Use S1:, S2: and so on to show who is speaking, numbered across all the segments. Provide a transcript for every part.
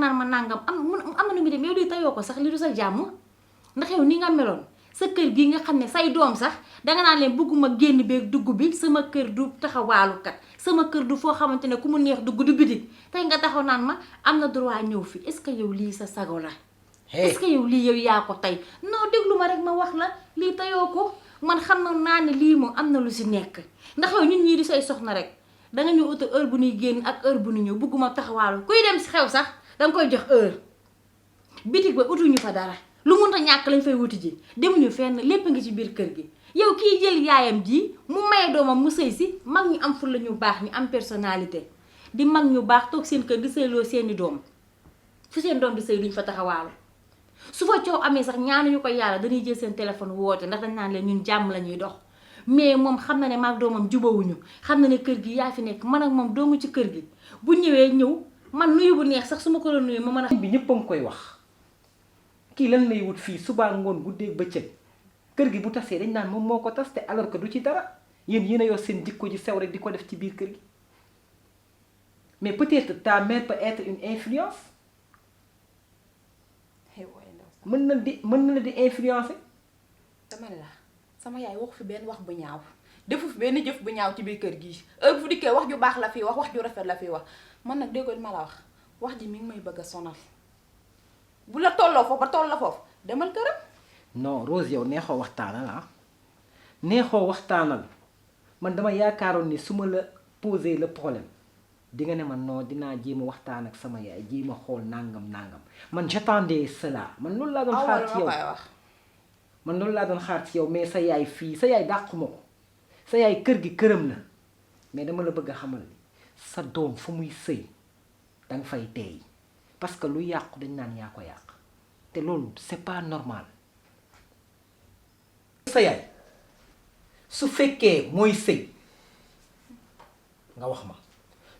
S1: naan ma nangam am na nu muy dem yow di tayoo ko sax li du sa jàmm ndax yow ni nga meloon sa kër gi nga xam ne say doom sax danga naan leen bëgguma génn beeg dugg bi sama kër du taxawaalukat sama kër du foo xamante ne ku mu neex dugg du bitig tey nga taxaw naan ma am na droit ñëw fi est-ce que yow lii sa sago la est-ce que yow lii yow yaa ko tey non déglu ma rek ma wax la lii tayoo ko man xam naa ne lii moom am na lu si nekk ndax yow ñun ñii di say soxna rek danga ñu utal heure bu ñuy génn ak heure bu ñu ñëw bëgguma taxawaalu kuy dem si xew sax danga koy jox heure bitig ba utuñu fa dara lu mënta ñàkk lañ fay wuti ji demuñu fenn lépp ngi ci biir kër gi yow kii jël yaayam ji mu maye doomam mu sëy si mag ñu am fulla ñu baax ñu am personnalité di mag ñu baax toog seen kër di sëyloo seeni doom fu seen doom di sëy duñ fa taxawaalu su fa coow amee sax ñaanuñu ko yàlla dañuy jël seen téléphone woote ndax dañ naan leen ñun jàmm la ñuy dox mais moom xam na ne maag doomam jubawuñu xam na ne kër gi yaa fi nekk man ak moom doomu ci kër gi bu ñëwee ñëw man nuyu bu neex sax su ma ko doon nuyu ma mën a
S2: bi ñëpp a ngi koy wax kii lan lay wut fii subaa ngoon guddee bëccëg kër gi bu tasee dañ naan moom moo ko tas te alors que du ci dara yéen a yor seen jikko ji sew rek di ko def ci biir kër gi mais peut-être ta mère peut être une influence mën na la di influencer.
S3: dama ne la sama yaay waxu fi benn wax bu ñaaw defu fi benn jëf bu ñaaw ci biir kër gii heure bu dikkee wax ju baax la fi wax ju rafet la fi wax man nag déggoo li ma la wax ji mi ngi may bëgg a sonal bu la tolloo foofu ba toll la foofu demal këram.
S2: non Rose yow neexoo waxtaanal ah neexoo waxtaanal man dama yaakaaroon ni su ma la poser le problème di nga ne man non dinaa jéem a waxtaan ak sama yaay jéem a xool nangam man j'attendais cela man loolu laa doon xaar ci yow man loolu laa doon xaar ci yow mais sa yaay fii sa yaay dàquma ko sa yaay kër gi këram la mais dama la bëgg a xamal ni sa doom fu muy sëy danga fay teey parce que lu yàqu dañ naan yaa ko yàq te loolu c'est pas normal. sa yaay su fekkee mooy sëy nga wax ma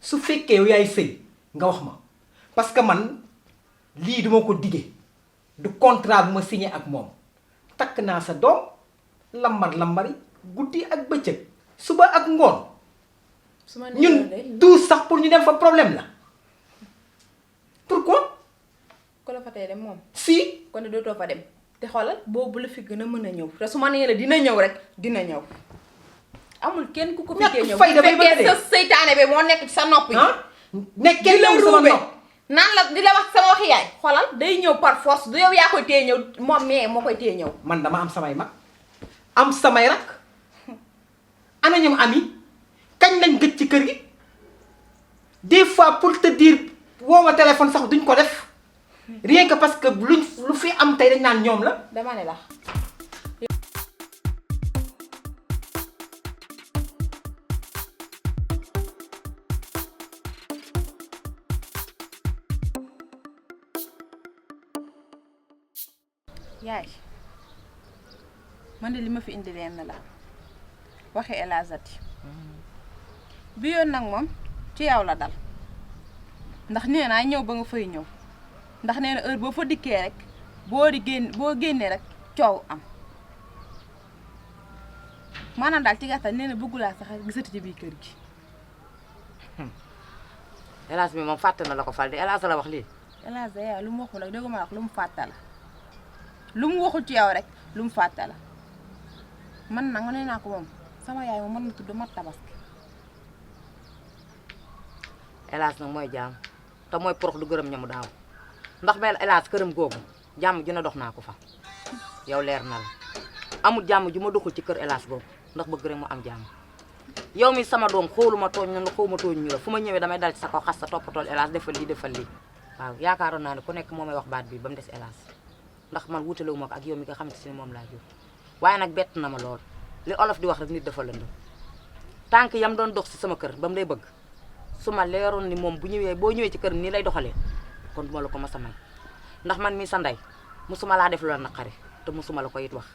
S2: su fekkee yow yaay sëy nga wax ma parce que man lii duma ko dige du contrat bu ma signé ak moom takk naa sa doom lambari guddi ak bëccëg suba ak ngoon ñun du sax pour ñu dem fa problème la pourquoi
S3: ko la fa tey dem moom
S2: si
S3: kon dootoo fa dem te xoolal boobu la fi gën a mën a ñëw te su ma nee la dina ñëw rek dina ñëw amul kenn ku ko fi ñëw
S2: fay damay bëgg
S3: sa seytaane bi moo nekk ci sa nopp yi
S2: nekkee la sama nopp
S3: naan la di la wax sama waxi yaay xoolal day ñëw par force du yow yaa koy téye ñëw moom mais moo koy téye ñëw
S2: man dama am samay mag am samay rak ana ñoom ami kañ lañ gëj ci kër gi des fois pour te dire woo ma téléphone sax duñ ko def rien que parce que lu fi am tey dañ naan ñoom la
S3: dama ne la yaay man de li ma fi indi leen la waxi El Hadji bi yoon nag moom ci yow la dal ndax nee naa ñëw ba nga fay ñëw ndax nee na heure boo fa dikkee rek boo génnee rek coow am maanaam daal ci gàttal nee na bëggulaa sax gisati ci biir kër gi.
S4: El Hadji mi moom fàtte na la ko fal de El Hadji la wax lii.
S3: El Hadji yaay lu mu waxul rek dégg ma wax lu mu fàtte la lu mu waxul ci yow rek lu mu fàtte la man nag nee naa ko moom sama yaay moom mën na tudd mat tabaski.
S4: El Hadji nag mooy jaam te mooy porox du gërëm ñamu daaw ndax mel El Hadji këram googu jàmm ju ne dox naa ko fa yow leer na la amul jàmm ju ma doxul ci kër El Hadji googu ndax bëgg rek mu am jàmm yow mi sama doom xooluma tooñ na la xawma tooñ ñu la fu ma ñëwee damay dal ci sa kaw xas sa toppatool El Hadji defal lii waaw yaakaaroon naa ne ku nekk moo may wax baat bi ba mu des El Hadji ndax man wutalewu ma ko ak yow mi nga xamante ne moom laa jur waaye nag bett na ma lool li olof di wax rek nit dafa lëndëm tànk yam doon dox si sama kër ba mu lay bëgg su ma leeroon ni moom boo ñëwee ci kër nii lay doxalee kon duma la ko mas a may ndax man mii sa ndey musuma laa def lu la naqari te musuma la ko it wax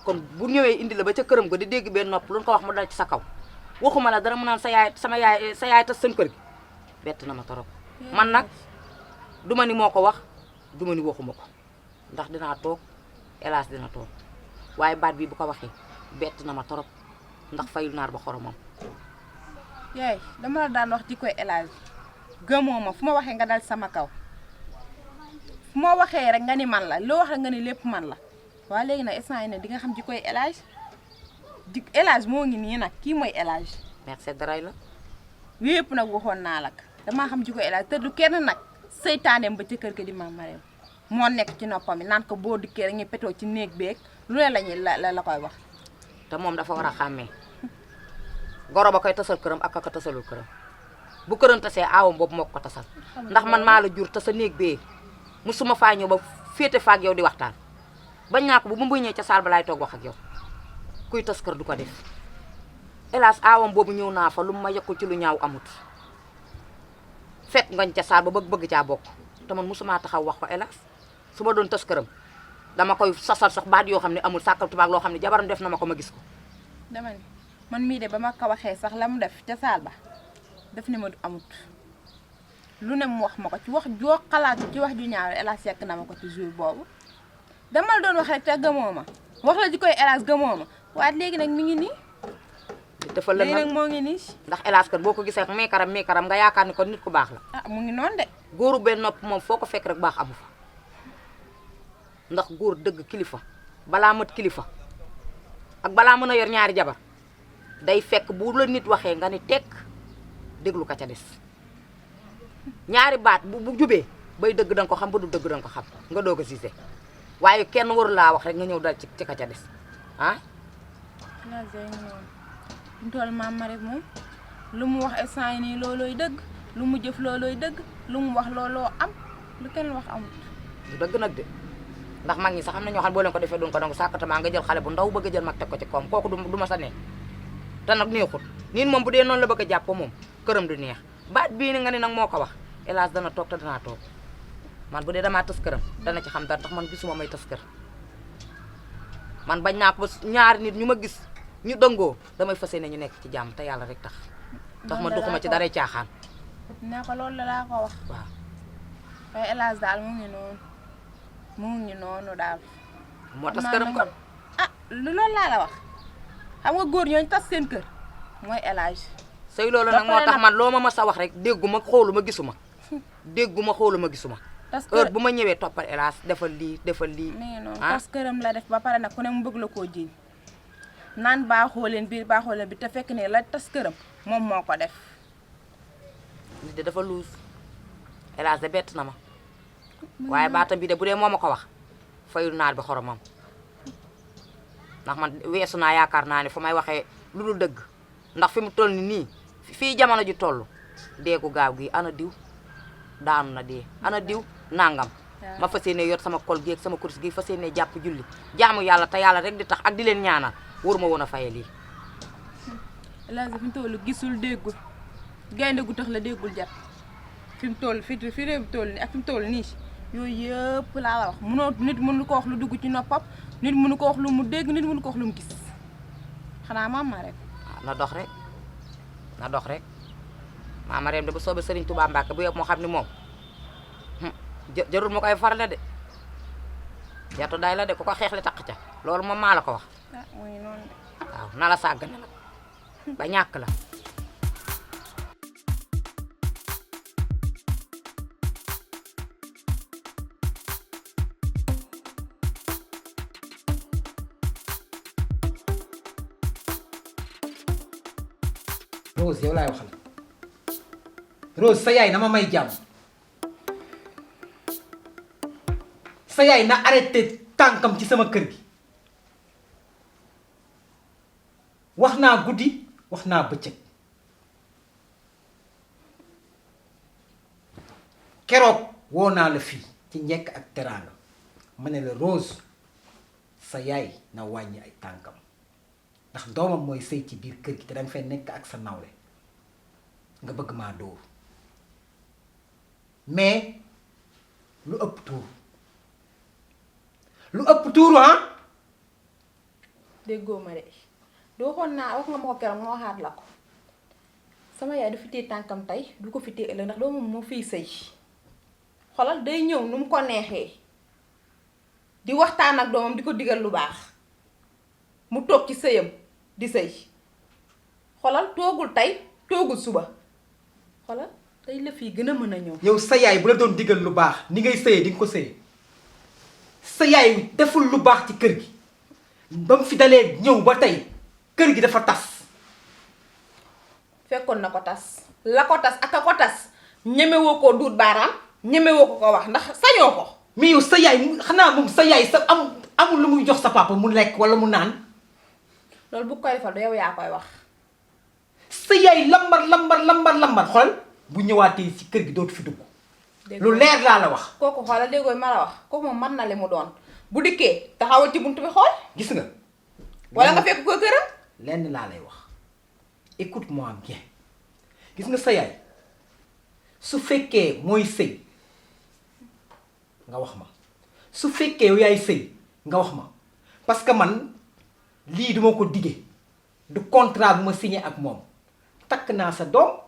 S4: kon bu ñëwee indi la ba ca këram ko di dégg benn nopp lu ko wax mu dal ci sa kaw waxuma la dara mu naan sa yaay tas seen kër gi bett na ma torop man nag duma ni moo ko wax duma ni waxuma ko ndax dinaa toog El Hadji dina toog waaye baat bi bu ko waxee bett na ma torop ndax fayul naar ba xoromam.
S3: yaay dama la daan wax ci koy El Hadji gëmoo ma fu ma waxee nga dal sama kaw fu ma waxee rek nga ni man la loo wax rek nga ni lépp man la waaye léegi nag instant yi ne di nga xam ji koy El Hadj El Hadj moo ngi nii nag kii mooy El Hadj
S4: merci daray la
S3: yépp nag waxoon naa la ko damaa xam ji koy El Hadj te du kenn nag seytaaneem ba ci kër ga di Mame Marème moo nekk ci noppam yi naan ko boo dikkee rek ñu petoo ci néeg beeg lu ne lañuy la koy wax
S4: te moom dafa war a xàmmee goro ba koy tasal këram ak ka ko tasalul këram bu këram tasee aawam boobu moo ko tasal ndax man maa la jur te sa néeg bee musuma faa ñëw ba féete faak yow di waxtaan bañ naa ko bu ma ñëwee ca saal ba laay toog wax ak yow kuy tas kër du ko def hélas aawam boobu ñëw naa fa lu ma yekkul ci lu ñaaw amut fekk ngañ ca saal ba bëgg caa bokk te man musuma taxaw wax ko hélas su ma doon tas këram dama koy sasal sax baat yoo xam ne amul sàkkal tubaab loo xam ne jabaram def na ma ko ma gis ko
S3: dama ni man mii de ba ma ko waxee sax la mu def ca saal ba def ni ma du amut lu ne mu wax ma ko ci wax joo xalaatu ci wax ju ñaaw El Hadj sekk na ma ko ci jour boobu dama la doon wax rek te gëmoo ma wax la ji koy El Hadj gëmoo ma waaye léegi nag mi ngi nii
S4: dafa lëngal
S3: léegi nag moo ngi nii
S4: ndax hélas kat boo ko gisee meekaram nga yaakaar ni kon nit ku baax la
S3: ah mu ngi noonu de
S4: góoru benn nopp moom foo ko fekk rek baax amu fa ndax góor dëgg kilifa balaa mat kilifa ak balaa mën a yor ñaari jabar day fekk bu la nit waxee nga ni tekk déglu ka ca des ñaari baat bu jubee bay dëgg danga ko xam ba du dëgg danga ko xam nga doog a gisee waaye kenn waru laa wax rek nga ñëw dal ci ka ca des ah.
S3: ñu toll Mame Marème moom lu mu wax instant yi nii loolooy dëgg lu mu jëf loolooy dëgg lu mu wax looloo am lu kenn wax amut.
S4: du dëgg nag de ndax mag ñi sax am na ñoo xam ne boo leen ko defee duñ ko nangu sàkkatamaa nga jël xale bu ndaw bëgg a jël mag teg ko ci koom kooku du ma sa neex te nag neexut niin moom bu dee noonu la bëgg a jàpp moom këram du neex baat bii ni nga ni nag moo ko wax hélas dana toog te danaa toog man bu dee damaa tës këram dana ci xam dara ndax man gisuma may tës kër man bañ naa ko ba ñaari nit ñu ma gis ñu dëngoo damay fas yéene ñu nekk ci jàmm te yàlla rek tax tax ma duxuma ci daray caaxaan
S3: nee ko loolu la laa ko wax
S4: waaw
S3: waaye hélas daal mu ngi noonu daal
S4: moo tas këram kon
S3: ah lu loolu laa la wax xam nga góor ñooñu tas seen kër mooy El Hadj
S4: sëy loolu nag moo tax man loo ma mas a wax rek dégguma xooluma gisuma dégguma xooluma gisuma heure bu ma ñëwee toppal hélas defal lii
S3: mi ngi noonu tas këram la def ba pare nag ku ne mu bëgg la koo jiiñ naan baaxoo leen biir bi te fekk ne la tas këram moom moo ko def
S4: nit de dafa luus hélas de bett na ma waaye baatam bi de bu dee moo ma ko wax fayul naar bi xoromam ndax man weesu naa yaakaar naa ne fa may waxee lu dul dëgg ndax fi mu toll nii fii jamono ji toll deegu gaaw gi ana diw daanu na dee ana diw nangam ma fas yéene yor sama kol gi ak sama kurus gi fas yéene jàpp julli jaamu yàlla te yàlla rek di tax ak di leen ñaanal wóor ma woon a faye lii
S3: hélas fi mu toll gisul déggul gaynde gu tax la déggul jat fi mu toll fi réew mi toll nii ak fi mu toll nii yooyu yëpp laa la wax nit mënu ko wax lu dugg ci noppam nit mënu ko wax lu mu dégg nit mënu ko wax lu mu gis xanaa Mame Marème
S4: na dox rek Mame Marème de bu soobee Serigne Touba Mbacke bu yëpp moo xam ni moom jarul ma koy farle de jatu day la de ku ko xeexle taq ca loolu moom maa la ko wax
S3: muy noonu de
S4: waaw na la sàggane nag ba ñàkk la
S2: Rose yow laay waxal Rose sa yaay na ma may jàmm sa yaay na arrêté tànkam ci sama kër gi wax naa guddi wax naa bëccëg keroog woo naa la fii ci njekk ak teraanga ma ne la Rose sa yaay na wàññi ay tànkam ndax doomam mooy sëy ci biir kër gi te danga fay nekk ak sa nawle nga bëgg maa dóor mais lu ëpp tuuru
S3: déggoo ma de du waxoon naa wax nga ma ko keroog ma waxaat la ko sama yaay du fi téye tànkam tey du ko fi téye ëllëg ndax doomam moo fiy sëy xolal day ñëw nu mu ko neexee di waxtaan ak doomam di ko digal lu baax mu toog ci sëyam di sëy xolal toogul tey toogul suba xolal tey la fii gën a mën a ñëw.
S2: yow sa yaay bu la doon digal lu baax ni ngay sëyee di nga ko sëyee sa yaay deful lu baax ci kër gi ba mu fi dalee ñëw ba tey kër gi dafa tas.
S3: fekkoon na ko tas la ko tas ak a ko tas ñemewoo koo duut baaraam ñemewoo ko wax ndax sañoo ko.
S2: mais yow sa yaay xanaa moom sa yaay sa amul lu muy jox sa papa mu lekk wala mu naan.
S3: loolu bu koy defal du yow yaa koy wax.
S2: sa yaay lambar xool bu ñëwaatee ci kër gi dootu fi dugg. lu leer laa la wax.
S3: kooku xoolal déggooy ma la wax kooku moom mën na li mu doon bu dikkee taxawal ci buntu bi xool.
S2: gis nga.
S3: wala nga fekk ko këram.
S2: lenn laa lay wax écoute-moi bien gis nga sa yaay su fekkee mooy sëy nga wax ma su fekkee yow yaay sëy nga wax ma parce que man lii duma ko dige du contrat bu ma signé ak moom takk naa sa doom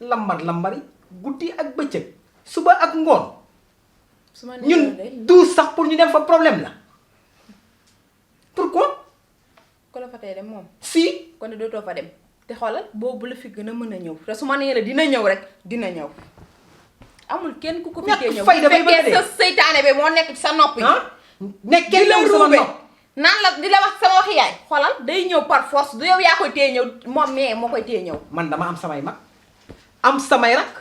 S2: lambari guddi ak bëccëg suba ak ngoon
S3: su ma
S2: ñun du sax pour ñu dem fa problème la pourquoi
S3: ko la fa tey dem moom.
S2: si
S3: kon dootoo fa dem te xoolal boobu la fi gën a mën a ñëw te su ma nee la dina ñëw rek dina ñëw amul kenn ku ko fi ñëw.
S2: fayda bay bëgg
S3: fekkee sa seytaane bi moo nekk ci sa nopp yi.
S2: nekkee la sama nopp
S3: naan la di la wax sama waxi yaay xoolal day ñëw par force du yow yaa koy téye ñëw moom mais moo koy téye ñëw.
S2: man dama am samay mag am samay rak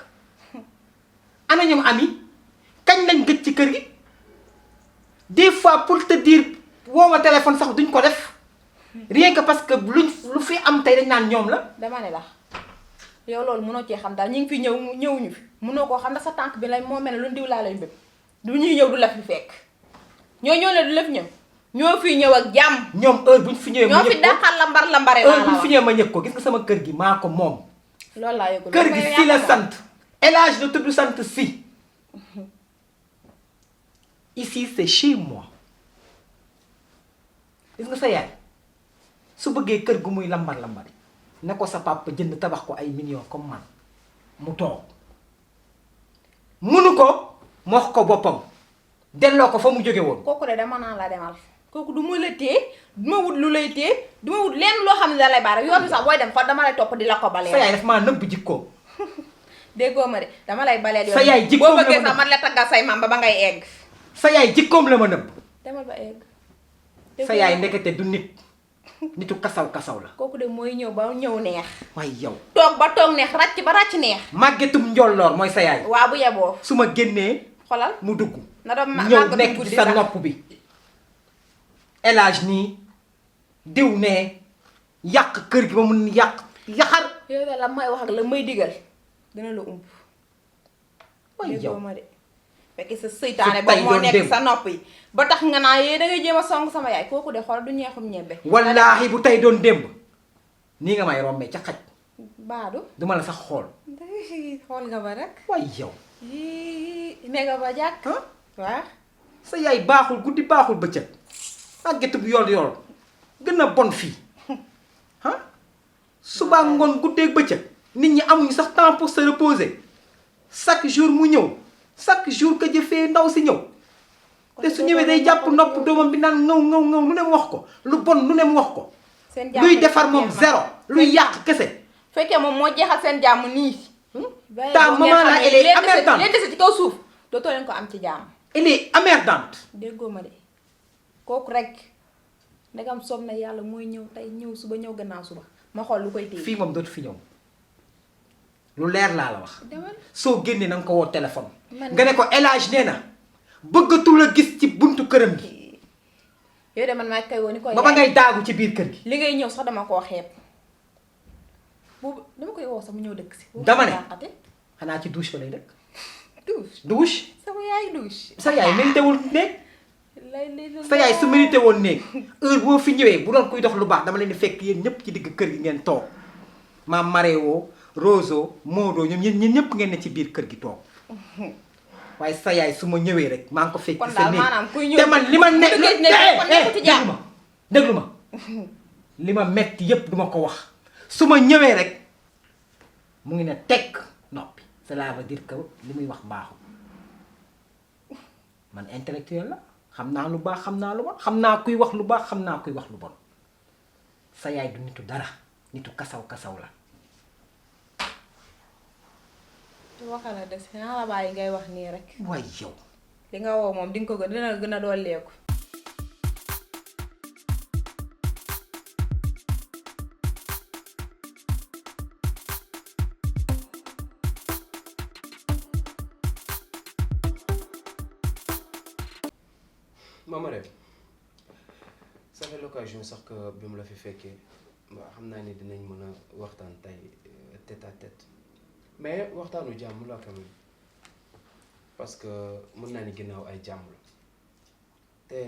S2: ana ñoom ami kañ lañ gëj ci kër gi des fois pour te dire woo ma téléphone sax duñ ko def rien que parce que lu fi am tey dañ naan ñoom la.
S3: dama ne la yow loolu mënoo cee xam daal ñu ngi fi ñëwuñu fi mënoo koo xam ne sa tànk bi lay moo mel ne lu ndiw laa lay mbéb du ñuy ñëw du la fi fekk ñoo ñëw ne du la fi ñëw ñoo fi ñëw ak jàmm.
S2: ñoom heure buñ fi ñëwee ma
S3: ñoo fi dàqal lambare
S2: heure buñ fi ñëwee ma ñëg ko gis nga sama kër gi maa ko moom.
S3: loolu laa yëgul
S2: kër gi si la sant El Hadj la tudd sant si ici c'est chez moi gis nga sa yaay su bëggee kër gu muy lambari ne ko sa papa jënd tabax ko ay millions comme man mu toog munu ko mu wax ko boppam delloo ko fa mu jóge woon.
S3: kooku de dama naan la demal kooku du ma la téye du ma wut lu lay téye du ma wut lenn loo xam ne da lay baara yoon bi sax booy dem fa dama lay topp di la ko baleel.
S2: sa yaay daf maa nëbb jikkoom.
S3: déggoo ma de dama lay baleel yoon
S2: sa yaay jikkoom la ma
S3: boo bëggee sax man la taggal say maam ba ngay egg.
S2: sa yaay jikkoom la ma nëbb.
S3: demal ba egg.
S2: sa yaay ndekete du nit nitu kasaw la.
S3: kooku de mooy ñëw ba ñëw neex.
S2: waaye yow.
S3: toog ba toog neex ràcc ba ràcc neex.
S2: màggetum njolloor mooy sa yaay.
S3: waa bu yeboo.
S2: su ma génnee.
S3: xolal
S2: mu dugg.
S3: na doon
S2: ñëw nekk ci sa nopp bi. El Hadj nii diw ne yàq kër gi ba mun yàq yaxar.
S3: yow de la may wax ak la may digal dina la ump.
S2: waaye yow
S3: ma de fekk sa seytaane boobu moo nekk sa nopp yi ba tax nga naa yee da ngay jéem a song sama yaay kooku de xool du ñeexum ñebbe.
S2: wallaahi bu tey doon démb nii nga may rombee ca xaj.
S3: baadu.
S2: duma la sax xool.
S3: xool nga ba rek.
S2: waaye yow.
S3: ne nga ba jàkk. waaw.
S2: sa yaay baaxul guddi baaxul bëccëg. màggetu bu yool gën a bon fii ah suba ngoon guddeeg bëccëg nit ñi amuñu sax temps pour se reposer chaque jour mu ñëw chaque jour que jëfee ndaw si ñëw te su ñëwee day jàpp nopp doomam bi naan ngaw lu ne mu wax ko lu bon lu ne mu wax ko luy defar moom zéro luy yàq kese.
S3: fekkee moom moo jeexal seen jàmm nii.
S2: ta maman la elle est emmerdante
S3: leen dese ci kaw suuf dootoo leen ko am ci jàmm.
S2: elle est emmerdante.
S3: déggoo ma de. kooku rek ndegam soob na yàlla mooy ñëw tey ñëw suba ñëw gannaaw suba ma xool lu koy téye.
S2: fii moom dootu fi ñëw lu leer laa la wax. soo génnee na nga ko woo téléphone. nga ne ko El Hadj nee na bëggatu la gis ci buntu këram gi.
S3: yow de man maa koy woo ni koy.
S2: ba ba ngay daagu ci biir kër gi.
S3: li ngay ñëw sax dama koo xeeb boobu dama koy woo sax mu ñëw dëkk si.
S2: dama ne xanaa ci douche ba lay dëkk. douche.
S3: sama yaay douche.
S2: sa yaay méritewul néeg. sa yaay su mérité woon néeg heure boo fi ñëwee bu doon kuy dox lu baax dama leen di fekk yéen ñëpp ci digg kër gi ngeen toog maam Marewo Roso Moodo ñoom ñun ñëpp ngeen ne ci biir kër gi toog waaye sa yaay su ma ñëwee rek maa ngi ko fekk ci sa néeg te man li ma ne déglu ma li ma metti yépp duma ko wax su ma ñëwee rek mu ngi ne tekk noppi cela veut dire que li muy wax baaxul man intellectuel la xam naa lu baax xam naa lu bon xam naa kuy wax lu baax xam naa kuy wax lu bon sa yaay du nitu dara nitu kasaw la
S3: waxala des naa la bàyyi ngay wax nii rek.
S2: waay yow.
S3: li nga woo moom di nga ko dina gën a dooleeku.
S5: Maman Rêve ça fait l'occasion sax que bi mu la fi fekkee waaw xam naa ni dinañ mën a waxtaan tey tête à tête mais waxtaanu jàmm la quand même parce que mën naa ni ginnaaw ay jàmm la te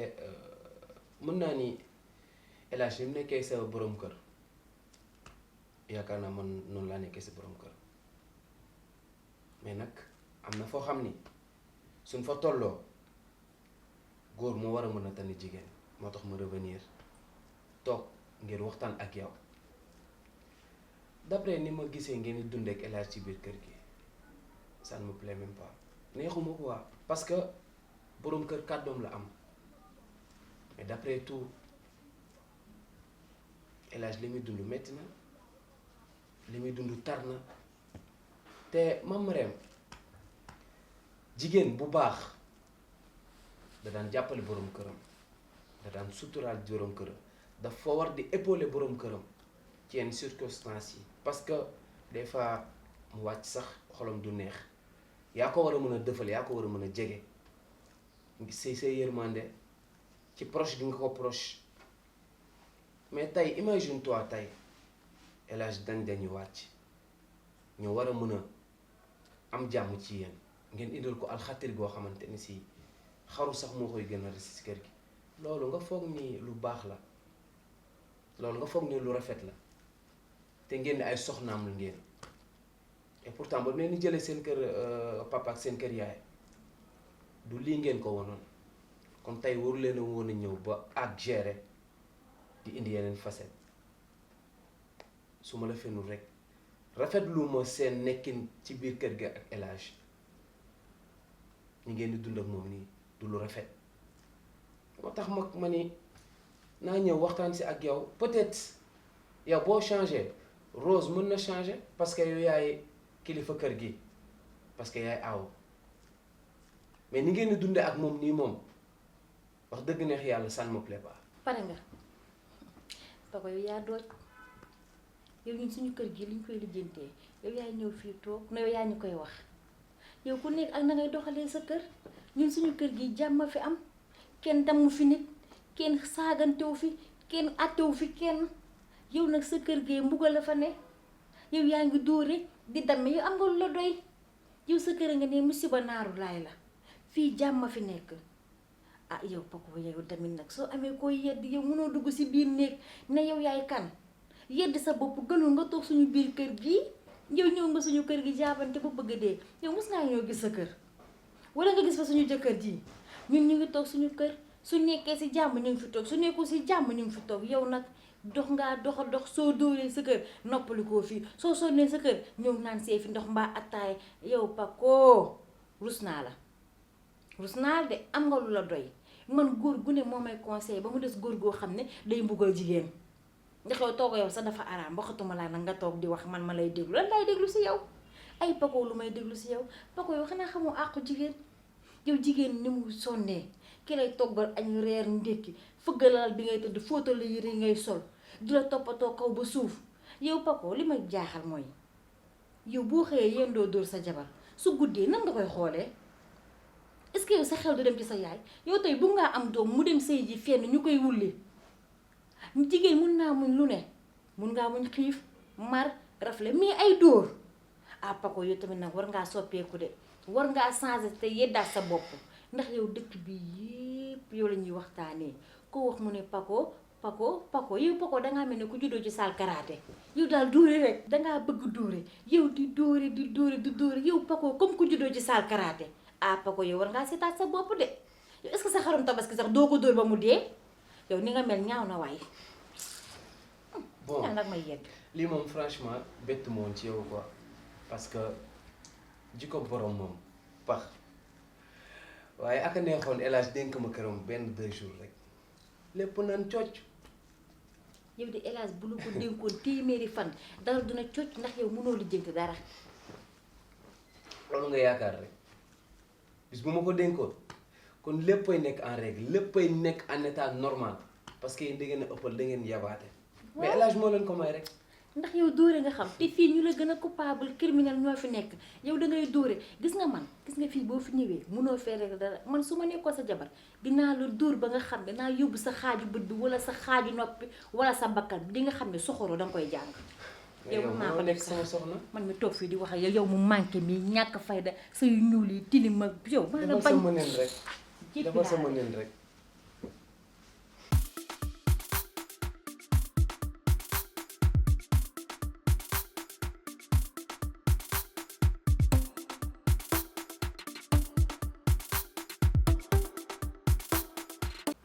S5: mën naa ni El Hadj mu nekkee sa borom kër yaakaar naa man noonu laa nekkee sa borom kër mais nag am na foo xam ni suñ fa tolloo góor moo war a mën a tane jigéen moo tax ma revenir toog ngir waxtaan ak yow d'après ni ma gisee ngeen di dundee ak El Hadj ci biir kër gi ça ne me plaît même pas neexuma ko waa parce que boroom kër kàddoom la am mais d'après tout El Hadj li muy dund metti na li muy dund tar na te Mame Marème jigéen bu baax da daan jàppale boroom këram da daan suturaal boroom këram dafa war di épauler boroom këram ci yenn circonstances yi parce que des fois mu wàcc sax xolam du neex yaa ko war a mën a dëfal yaa ko war a mën a jege ngi say yërmande ci proche gi nga ko proche mais tey imagine toi tey El Hadj dañu wàcc ñoo war a mën a am jàmm ci yéen ngeen indil ko alxatir goo xamante ni si xaru sax moo koy gën a resi ci kër gi loolu nga foog ni lu baax la loolu nga foog ni lu rafet la te ngeen di ay soxnaam la ngeen et pourtant ba ngeen di jëlee seen kër papa ak seen kër yaay du lii ngeen ko wonoon kon tey waru leen a woon a ñëw ba ak gérer di indi yeneen facette su ma la fenul rek rafetlu ma seen nekkin ci biir kër ga ak El Hadj ñi ngeen di dund ak moom nii du lu rafet moo tax ma ni naa ñëw waxtaan si ak yow peut-être yow boo changé Rose mën na changer parce que yow yaay kilifa kër gi parce que yaay aaw mais ni ngeen di dundee ak moom nii moom wax dëgg neex yàlla ça ne me plaît pas.
S1: pare nga papa yow yaa dooj yow ñun suñu kër gi li ñu koy lijjantee yow yaay ñëw fii toog na yow yaa ñu koy wax yow ku nekk ak na ngay doxalee sa kër ñun suñu kër gi jàmm fi am kenn damm fi nit kenn saagantewu fi kenn attewu fi kenn yow nag sa kër gee mbugal la fa ne yow yaa ngi dóore di damme yow am nga lu la doy yow sa kër nga ne musiba naaru laay la fii jàmm fi nekk ah yow Paco yow tamit nag soo amee koy yedd yow mënoo dugg si biir néeg ne yow yaay kan yedd sa bopp gënul nga toog suñu biir kër gi yow ñëw nga suñu kër gi jaabante ba bëgg a dee yow mos ngaa ñëw gis sa kër wala nga gis fa suñu jëkkër ji ñun ñu ngi toog suñu kër su nekkee si jàmm ñu ngi fi toog su nekkul si jàmm ñu ngi fi toog yow nag dox ngaa dox soo dóoree sa kër noppali koo fii soo sonnee sa kër ñëw naan see fi ndox mbaa attaay yow Paco rus naa la de am nga lu la doy man góor gu ne moo may conseillé ba mu des góor goo xam ne day mbugal jigéen ndax yow toog yow sax dafa araam waxatuma laa nag nga toog di wax man ma lay déglu lan lay déglu si yow ay Paco lu may déglu si yow Paco yow xanaa xamoo àqu jigéen yow jigéen ni mu sonnee ki lay toggal añ reer ndékki fëggalal bi ngay tëdd fóotal la yére yi ngay sol di la toppatoo kaw ba suuf yow Paco li ma jaaxal mooy yow boo xëyee yéen doo dóor sa jabar su guddee nan nga koy xoolee est-ce que yow sa xel du dem ci sa yaay yow tey bu ngaa am doom mu dem sëy ji fenn ñu koy wulli jigéen mun naa muñ lu ne mun ngaa muñ xiif mar rafle mais ay dóor ah Paco yow tamit nag war ngaa soppeeku de war ngaa changer te yeddaat sa bopp ndax yow dëkk bi yépp yow la ñuy waxtaanee ko wax mu ne Paco yow Paco dangaa mel ne ku juddoo ci saal karaté yow daal dóore rek dangaa bëgg dóore yow di dóore yow Paco comme ku juddoo ci saal karaté ah Paco yow war ngaa seetaat sa bopp de yow est-ce que sa xarum tabaski sax doo ko dóor ba mu dee yow ni nga mel ñaaw na waay
S5: bon
S1: nag may yegg
S5: lii moom franchement bett moon ci yow quoi parce que jikko borom moom pax waaye aka neexoon El Hadj dénk ma këram benn 2 jours rek lépp nan cocc
S1: yow di El Hadj bu la ko dénkoon téeméeri fan dara dina cocc ndax yow mënoo lijjanti dara
S5: loolu nga yaakaar rek bis bu ma ko dénkoon kon léppay nekk en règle léppay nekk en état normal parce que yéen da ngeen a ëppal da ngeen yabaate mais El Hadj moo leen ko may rek.
S1: ndax yow dóore nga xam te fii ñu la gën a coupable criminel ñoo fi nekk yow da ngay dóore gis nga man gis nga fii boo fi ñëwee munoo fee rek dara man su ma nekkoon sa jabar dinaa la dóor ba nga xam ne dinaa yóbbu sa xaaju bët bi wala sa xaaju noppi wala sa bakkan bi di nga xam ne soxoroo danga koy jàng. yow
S5: yow
S1: maa ko
S5: moo nekk
S1: def
S5: sama soxna.
S1: man mi toog fii di wax ak yow mu manqué mi ñàkk fayda sa yu ñuul yi tilim ak yow. maa la
S5: dafa
S1: bañ
S5: sama nen rek
S1: jéppi
S5: dafa
S1: naa
S5: sama
S1: la.
S5: nen rek.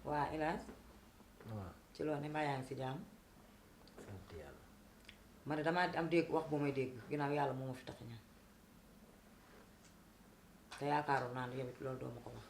S4: waa Elas
S2: waaw
S4: ci loolu ne mbaa yaa ngi si jàmm
S2: sant yàlla.
S4: man de damaa am dégg wax bu may dégg ginnaaw yàlla moo ma fi tax a ñaan te yaakaaroon naa ne yow it loolu doo ma ko wax